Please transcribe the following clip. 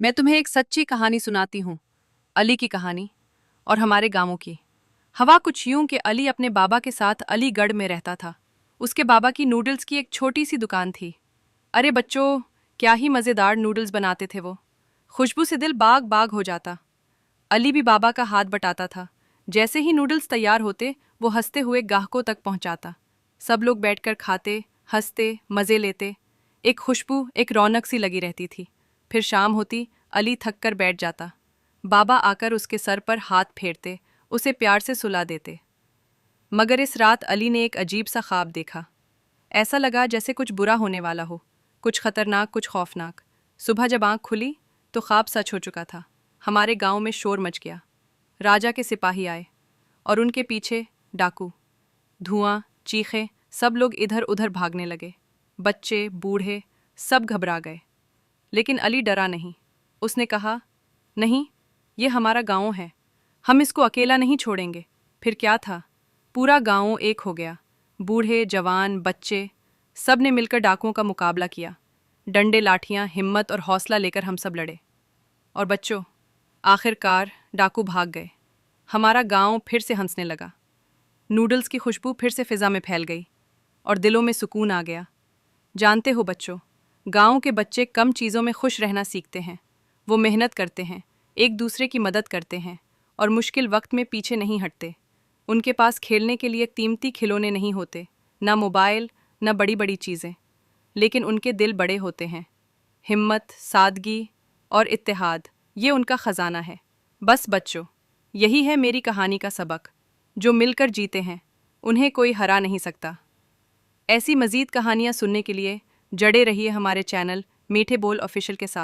मैं तुम्हें एक सच्ची कहानी सुनाती हूँ। अली की कहानी और हमारे गांवों की। हवा कुछ यूं कि अली अपने बाबा के साथ अलीगढ़ में रहता था। उसके बाबा की नूडल्स की एक छोटी सी दुकान थी। अरे बच्चों, क्या ही मज़ेदार नूडल्स बनाते थे वो। खुशबू से दिल बाग बाग हो जाता। अली भी बाबा का हाथ बटाता था। जैसे ही नूडल्स तैयार होते वो हंसते हुए ग्राहकों तक पहुंचाता। सब लोग बैठकर खाते, हंसते, मज़े लेते। एक खुशबू, एक रौनक सी लगी रहती थी। फिर शाम होती, अली थक कर बैठ जाता। बाबा आकर उसके सर पर हाथ फेरते, उसे प्यार से सुला देते। मगर इस रात अली ने एक अजीब सा ख्वाब देखा। ऐसा लगा जैसे कुछ बुरा होने वाला हो, कुछ खतरनाक, कुछ खौफनाक। सुबह जब आंख खुली तो ख्वाब सच हो चुका था। हमारे गांव में शोर मच गया। राजा के सिपाही आए और उनके पीछे डाकू। धुआं, चीखें, सब लोग इधर उधर भागने लगे। बच्चे, बूढ़े, सब घबरा गए। लेकिन अली डरा नहीं। उसने कहा, नहीं, ये हमारा गांव है, हम इसको अकेला नहीं छोड़ेंगे। फिर क्या था, पूरा गांव एक हो गया। बूढ़े, जवान, बच्चे, सब ने मिलकर डाकुओं का मुकाबला किया। डंडे, लाठियां, हिम्मत और हौसला लेकर हम सब लड़े। और बच्चों, आखिरकार डाकू भाग गए। हमारा गांव फिर से हंसने लगा। नूडल्स की खुशबू फिर से फिजा में फैल गई और दिलों में सुकून आ गया। जानते हो बच्चों, गांव के बच्चे कम चीज़ों में खुश रहना सीखते हैं। वो मेहनत करते हैं, एक दूसरे की मदद करते हैं और मुश्किल वक्त में पीछे नहीं हटते। उनके पास खेलने के लिए कीमती खिलौने नहीं होते, ना मोबाइल, ना बड़ी बड़ी चीज़ें, लेकिन उनके दिल बड़े होते हैं। हिम्मत, सादगी और इत्तेहाद, ये उनका ख़जाना है। बस बच्चों, यही है मेरी कहानी का सबक। जो मिलकर जीते हैं, उन्हें कोई हरा नहीं सकता। ऐसी मज़ीद कहानियाँ सुनने के लिए जड़े रहिए हमारे चैनल मीठे बोल ऑफिशियल के साथ।